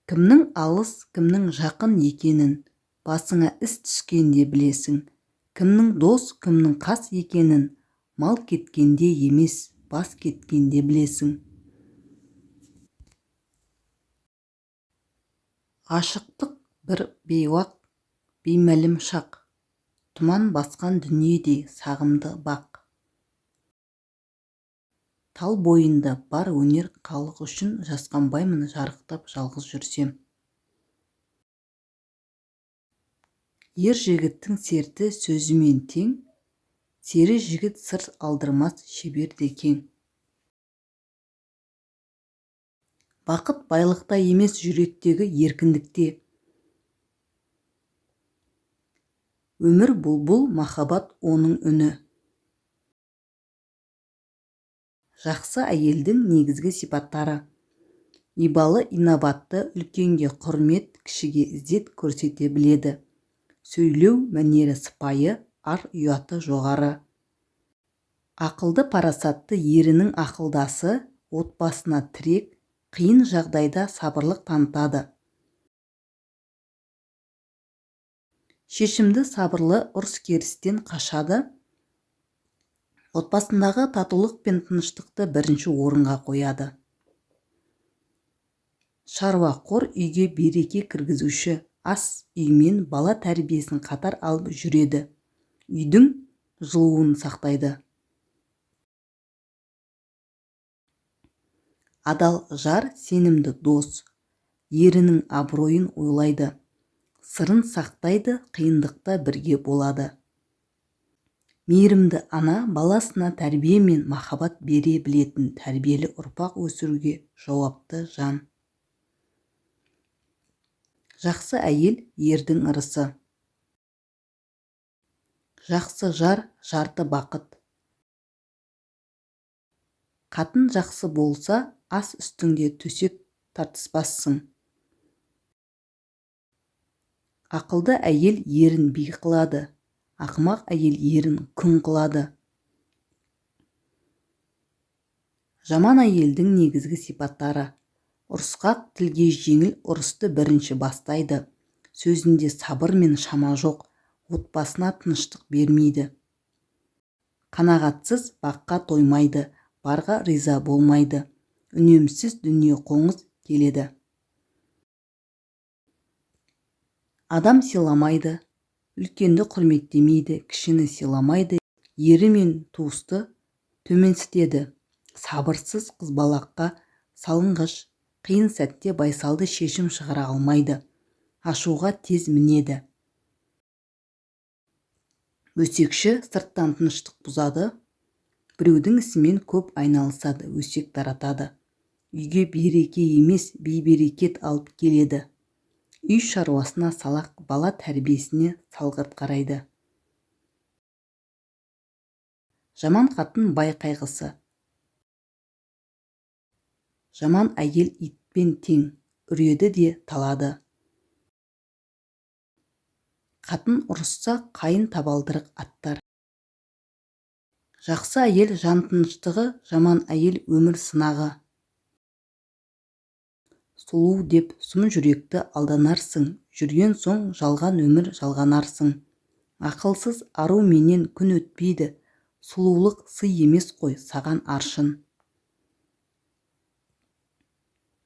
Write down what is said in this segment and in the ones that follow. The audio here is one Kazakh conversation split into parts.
Кімнің алыс, кімнің жақын екенін басыңа іс түскенде білесің. Кімнің дос, кімнің қас екенін мал кеткенде емес, бас кеткенде білесің. Ғашықтық бір бейуақ, беймәлім шақ, тұман басқан дүниедей сағымды бақ. Тал бойында бар өнер халық үшін жасқанбаймын жарықтап жалғыз жүрсем. Ер жігіттің серті сөзімен тең, сері жігіт сыр алдырмас шебер де кең. Бақыт байлықта емес жүректегі еркіндікте. Өмір бұлбұл, махаббат оның үні. Жақсы әйелдің негізгі сипаттары: ибалы, инабатты, үлкенге құрмет, кішіге ізет көрсете біледі. Сөйлеу мәнері сыпайы, ар ұяты жоғары. Ақылды, парасатты, ерінің ақылдасы, отбасына тірек, қиын жағдайда сабырлық танытады. Шешімді, сабырлы, ұрыс-керістен қашады. Отбасындағы татулық пен тыныштықты бірінші орынға қояды. Шаруақор, үйге береке кіргізуші, ас үймен бала тәрбиесін қатар алып жүреді. Үйдің жылуын сақтайды. Адал жар, сенімді дос, ерінің абыройын ойлайды. Сырын сақтайды, қиындықта бірге болады. Мейірімді ана, баласына тәрбие мен махаббат бере білетін тәрбиелі ұрпақ өсіруге жауапты жан. Жақсы әйел, ердің ырысы. Жақсы жар, жарты бақыт. Қатын жақсы болса, ас үстіңде төсек тартыспассың. Ақылды әйел ерін би қылады. Ақымақ әйел ерін күң қылады. Жаман әйелдің негізгі сипаттары: ұрысқақ, тілге жеңіл, ұрысты бірінші бастайды. Сөзінде сабыр мен шама жоқ, отбасына тыныштық бермейді. Қанағатсыз, баққа тоймайды, барға риза болмайды. Үнемсіз дүние қоңыз келеді. Адам сыйламайды, үлкенді құрметтемейді, кішіні сыйламайды, ері мен туысты төменсітеді. Сабырсыз, қызбалаққа салынғыш, қиын сәтте байсалды шешім шығара алмайды. Ашуға тез мінеді. Өсекші, сырттан тыныштық бұзады. Біреудің ісімен көп айналысады, өсек таратады. Үйге береке емес, бейберекет алып келеді. Үй шаруасына салақ, бала тәрбиесіне салғырт қарайды. Жаман қатын бай қайғысы. Жаман әйел итпен тең, үреді де талады. Қатын ұрысса, қайын табалдырық аттар. Жақсы әйел жан тыныштығы, жаман әйел өмір сынағы. Сұлу деп сұм жүректі алданарсың, жүрген соң жалған өмір жалғанарсың. Ақылсыз ару менен күн өтпейді, сұлулық сый емес қой саған аршын.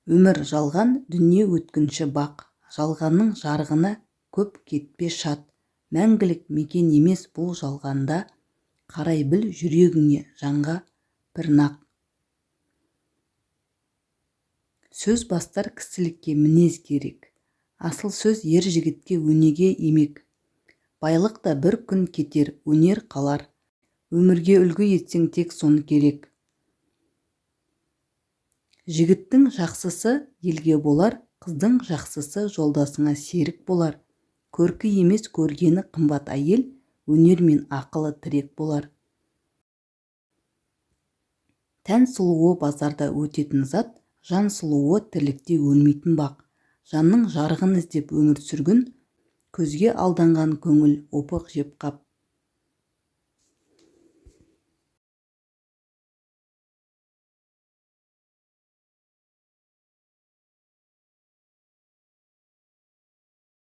Өмір жалған, дүние өткінші бақ, жалғанның жарығына көп кетпе шат. Мәңгілік мекен емес бұл жалғанда, қарай біл жүрегіңе жанға бір нақ. Сөз бастар кісілікке мінез керек. Асыл сөз ер жігітке өнеге емек. Байлық та бір күн кетер, өнер қалар. Өмірге үлгі етсең тек соны керек. Жігіттің жақсысы елге болар, қыздың жақсысы жолдасыңа серік болар. Көркі емес көргені қымбат әйел, өнер мен ақылы тірек болар. Тән сұлуы базарда өтетін зат, жан сұлуы тірлікте өлмейтін бақ. Жанның жарығын іздеп өмір сүргін, көзге алданған көңіл опық жеп қап.